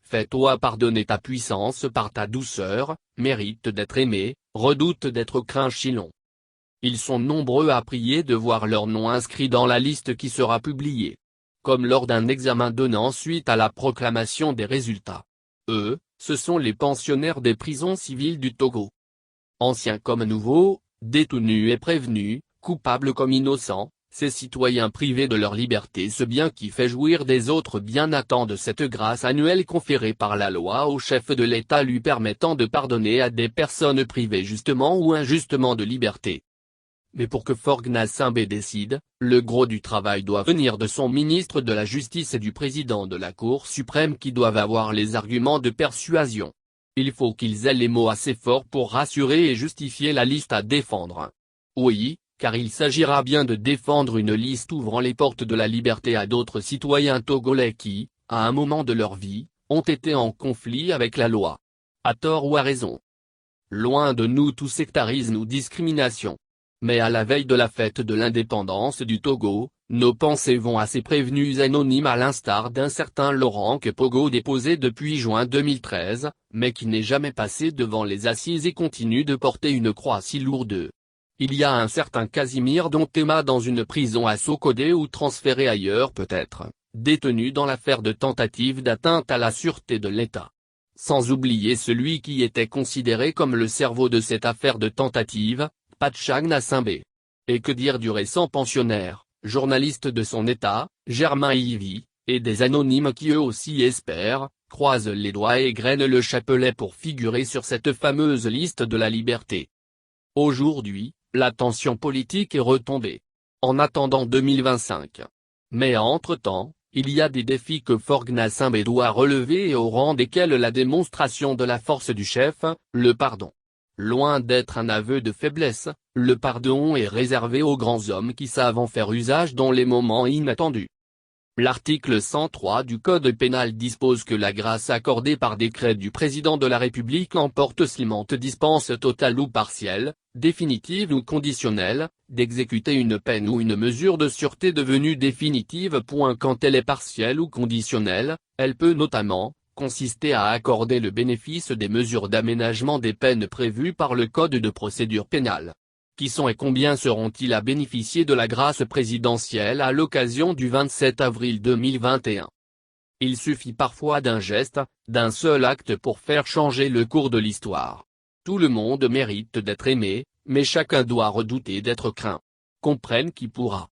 fais-toi pardonner ta puissance par ta douceur, mérite d'être aimé, redoute d'être craint Chilon. Ils sont nombreux à prier de voir leur nom inscrit dans la liste qui sera publiée. Comme lors d'un examen donnant suite à la proclamation des résultats. Eux, ce sont les pensionnaires des prisons civiles du Togo. Anciens comme nouveaux, détenus et prévenus, coupables comme innocents, ces citoyens privés de leur liberté, ce bien qui fait jouir des autres bien attendent cette grâce annuelle conférée par la loi au chef de l'État lui permettant de pardonner à des personnes privées justement ou injustement de liberté. Mais pour que Forgnassinbé décide, le gros du travail doit venir de son ministre de la Justice et du président de la Cour suprême qui doivent avoir les arguments de persuasion. Il faut qu'ils aient les mots assez forts pour rassurer et justifier la liste à défendre. Oui, car il s'agira bien de défendre une liste ouvrant les portes de la liberté à d'autres citoyens togolais qui, à un moment de leur vie, ont été en conflit avec la loi. À tort ou à raison. Loin de nous tout sectarisme ou discrimination. Mais à la veille de la fête de l'indépendance du Togo, nos pensées vont à ces prévenus anonymes à l'instar d'un certain Laurent Kepogo déposé depuis juin 2013, mais qui n'est jamais passé devant les assises et continue de porter une croix si lourde. Il y a un certain Casimir Dontema dans une prison à Sokodé ou transféré ailleurs peut-être, détenu dans l'affaire de tentative d'atteinte à la sûreté de l'État. Sans oublier celui qui était considéré comme le cerveau de cette affaire de tentative, Forgnassinbé. Et que dire du récent pensionnaire, journaliste de son état, Germain Ivy, et des anonymes qui eux aussi espèrent, croisent les doigts et grainent le chapelet pour figurer sur cette fameuse liste de la liberté. Aujourd'hui, la tension politique est retombée. En attendant 2025. Mais entre-temps, il y a des défis que Forgnassinbé doit relever et au rang desquels la démonstration de la force du chef, le pardon. Loin d'être un aveu de faiblesse, le pardon est réservé aux grands hommes qui savent en faire usage dans les moments inattendus. L'article 103 du Code pénal dispose que la grâce accordée par décret du président de la République emporte seulement dispense totale ou partielle, définitive ou conditionnelle, d'exécuter une peine ou une mesure de sûreté devenue définitive. Quand elle est partielle ou conditionnelle, elle peut notamment consister à accorder le bénéfice des mesures d'aménagement des peines prévues par le Code de procédure pénale. Qui sont et combien seront-ils à bénéficier de la grâce présidentielle à l'occasion du 27 avril 2021 ? Il suffit parfois d'un geste, d'un seul acte pour faire changer le cours de l'histoire. Tout le monde mérite d'être aimé, mais chacun doit redouter d'être craint. Comprenne qui pourra.